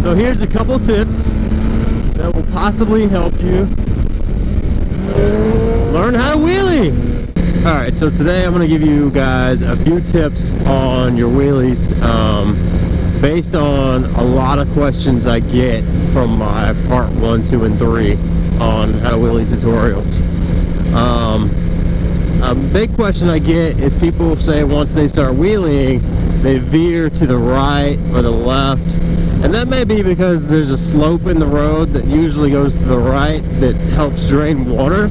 So here's a couple tips that will possibly help you learn how to wheelie. Alright, so today I'm going to give you guys a few tips on your wheelies based on a lot of questions I get from my part 1, 2, and 3 on how to wheelie tutorials. A big question I get is people say once they start wheeling, they veer to the right or the left. And that may be because there's a slope in the road that usually goes to the right that helps drain water.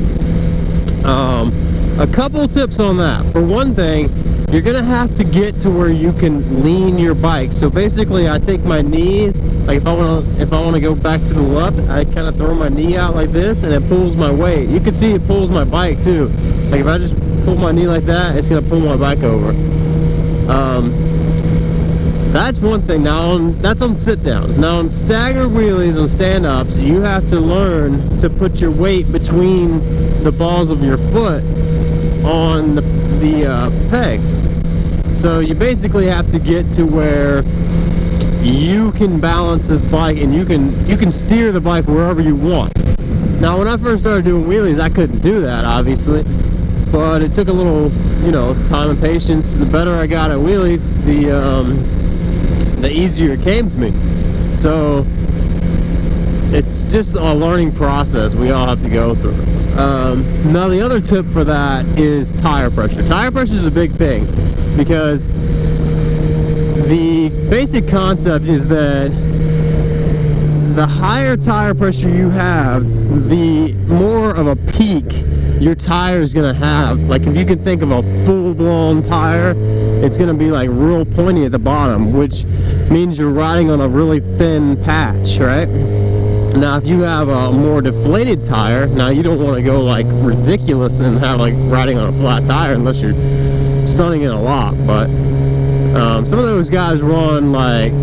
A couple tips on that. For one thing, you're gonna have to get to where you can lean your bike. So basically, I take my knees, like if I want to go back to the left, I kind of throw my knee out like this, and it pulls my weight. You can see it pulls my bike too. Like if I just pull my knee like that, it's gonna pull my bike over. That's one thing. Now that's on sit downs. Now on staggered wheelies, on stand ups, you have to learn to put your weight between the balls of your foot on the pegs. So you basically have to get to where you can balance this bike and you can steer the bike wherever you want. Now when I first started doing wheelies, I couldn't do that, obviously, but it took a little, time and patience. The better I got at wheelies, the easier it came to me. So it's just a learning process we all have to go through. Now the other tip for that is tire pressure. Tire pressure is a big thing because the basic concept is that the higher tire pressure you have, the more of a peak your tire is going to have. Like if you can think of a full-blown tire, it's going to be like real pointy at the bottom, which means you're riding on a really thin patch, right? Now if you have a more deflated tire, now you don't want to go like ridiculous and have like riding on a flat tire unless you're stunning it a lot, but some of those guys run like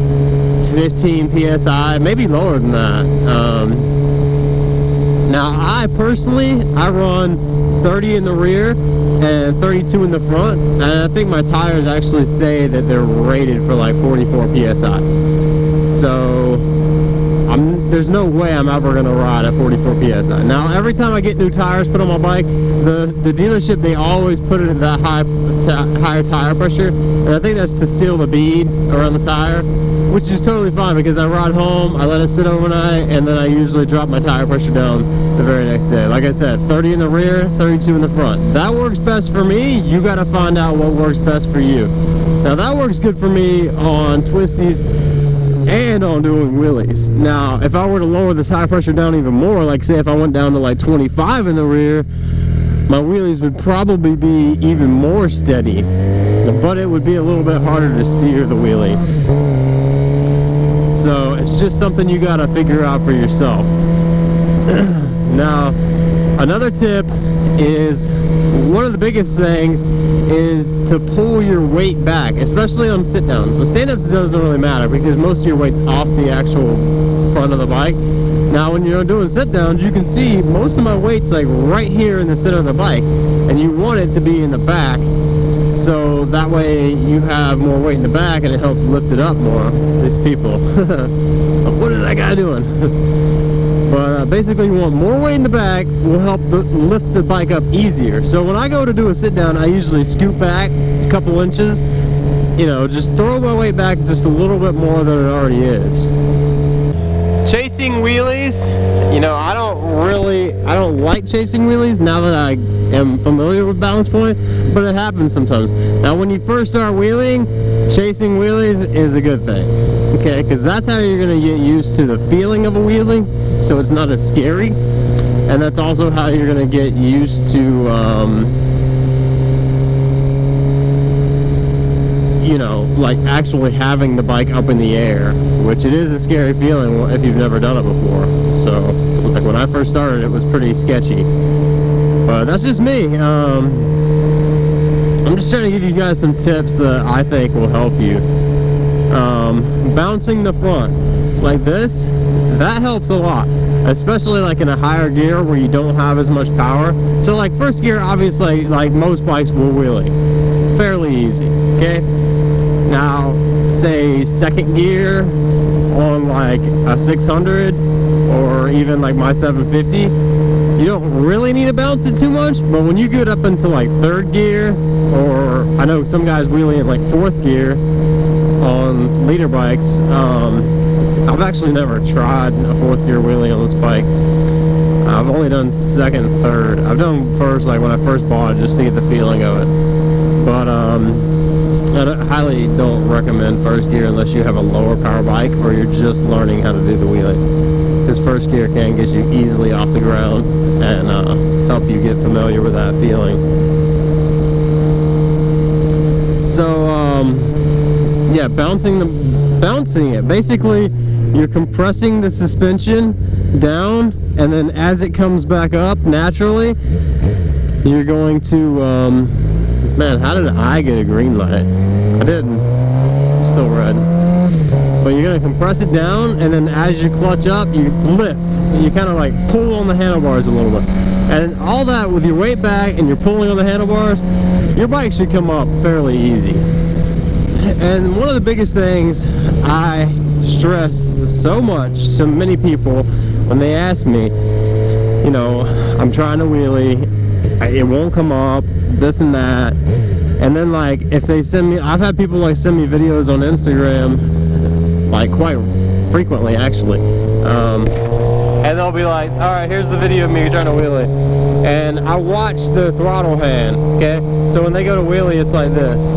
15 psi, maybe lower than that. Now I personally, I run 30 in the rear and 32 in the front, and I think my tires actually say that they're rated for like 44 psi. So there's no way I'm ever gonna ride at 44 psi. Now every time I get new tires put on my bike, the dealership, they always put it at that higher tire pressure, and I think that's to seal the bead around the tire, which is totally fine because I ride home, I let it sit overnight, and then I usually drop my tire pressure down the very next day. Like I said, 30 in the rear, 32 in the front. That works best for me. You got to find out what works best for you. Now that works good for me on twisties and on doing wheelies. Now if I were to lower the tire pressure down even more, like say if I went down to like 25 in the rear, my wheelies would probably be even more steady, but it would be a little bit harder to steer the wheelie. So it's just something you gotta figure out for yourself. Now another tip is, one of the biggest things is to pull your weight back, especially on sit downs. So stand-ups doesn't really matter because most of your weight's off the actual front of the bike. Now when you're doing sit downs, you can see most of my weight's like right here in the center of the bike, and you want it to be in the back, so that way you have more weight in the back and it helps lift it up more. These people, what is that guy doing? But basically you want more weight in the back, will help lift the bike up easier. So when I go to do a sit down, I usually scoot back a couple inches, just throw my weight back just a little bit more than it already is. Chasing wheelies, I don't like chasing wheelies now that I am familiar with balance point, but it happens sometimes. Now when you first start wheeling, chasing wheelies is a good thing, okay, because that's how you're going to get used to the feeling of a wheelie, so it's not as scary, and that's also how you're going to get used to like actually having the bike up in the air, which it is a scary feeling if you've never done it before. So like when I first started, it was pretty sketchy, but that's just me. I'm just trying to give you guys some tips that I think will help you. Bouncing the front like this, that helps a lot, especially like in a higher gear where you don't have as much power. So like first gear, obviously, like most bikes will wheelie fairly easy, okay? Now say second gear, on like a 600 or even like my 750, you don't really need to bounce it too much. But when you get up into like 3rd gear, or I know some guys wheelie in like 4th gear on leader bikes. I've actually never tried a 4th gear wheelie on this bike. I've only done 2nd and 3rd. I've done 1st like when I first bought it, just to get the feeling of it. But I highly don't recommend 1st gear unless you have a lower power bike or you're just learning how to do the wheelie, because 1st gear can get you easily off the ground and help you get familiar with that feeling. So yeah, bouncing it, basically you're compressing the suspension down, and then as it comes back up naturally, you're going to man, how did I get a green light? I didn't. It's still red. But you're going to compress it down, and then as you clutch up, you lift. And you kind of like pull on the handlebars a little bit. And all that with your weight back and you're pulling on the handlebars, your bike should come up fairly easy. And one of the biggest things I stress so much to many people when they ask me, you know, I'm trying to wheelie, it won't come up, this and that. And then like if they send me, I've had people like send me videos on Instagram, like quite frequently actually, and they'll be like, alright, here's the video of me trying to wheelie, and I watch the throttle hand, okay? So when they go to wheelie, it's like this.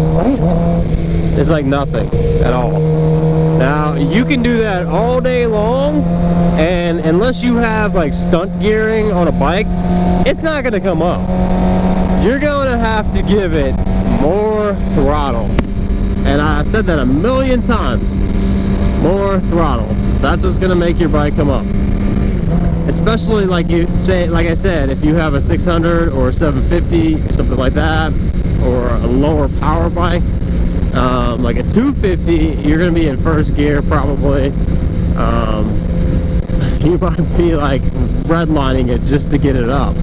It's like nothing at all. Now you can do that all day long, and unless you have like stunt gearing on a bike, it's not gonna come up. You're gonna have to give it more throttle, and I said that a million times. More throttle. That's what's gonna make your bike come up. Especially like you say, like I said, if you have a 600 or a 750 or something like that, or a lower power bike, like a 250, you're gonna be in 1st gear probably. You might be like redlining it just to get it up.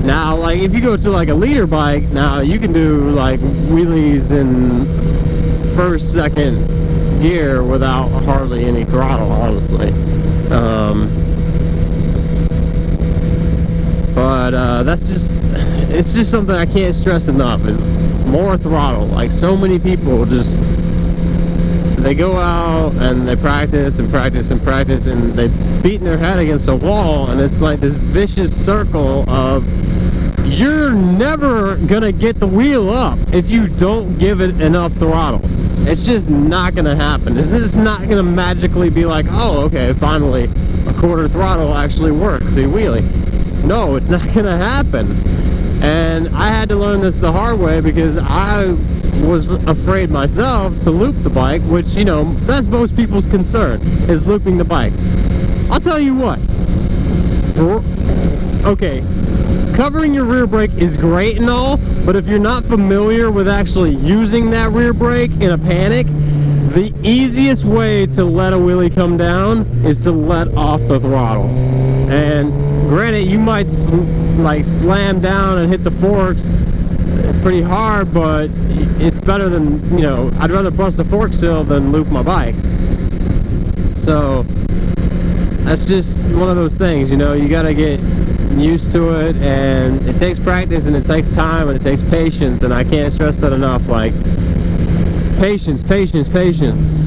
Now, like if you go to like a leader bike, now you can do like wheelies in 1st, 2nd gear without hardly any throttle, honestly. But that's just, it's just something I can't stress enough, is more throttle. Like so many people just, they go out and they practice and practice and practice, and they beating their head against a wall, and it's like this vicious circle of, you're never gonna get the wheel up if you don't give it enough throttle. It's just not gonna happen. It's just not gonna magically be like, oh, okay, finally a 1/4 throttle actually worked to wheelie. No, it's not gonna happen. And I had to learn this the hard way, because I was afraid myself to loop the bike, which, you know, that's most people's concern, is looping the bike. I'll tell you what, okay, covering your rear brake is great and all, but if you're not familiar with actually using that rear brake in a panic, the easiest way to let a wheelie come down is to let off the throttle. And granted, you might like slam down and hit the forks pretty hard, but it's better than, you know, I'd rather bust a fork seal than loop my bike. So that's just one of those things, you know, you gotta get used to it, and it takes practice, and it takes time, and it takes patience, and I can't stress that enough. Like, patience, patience, patience.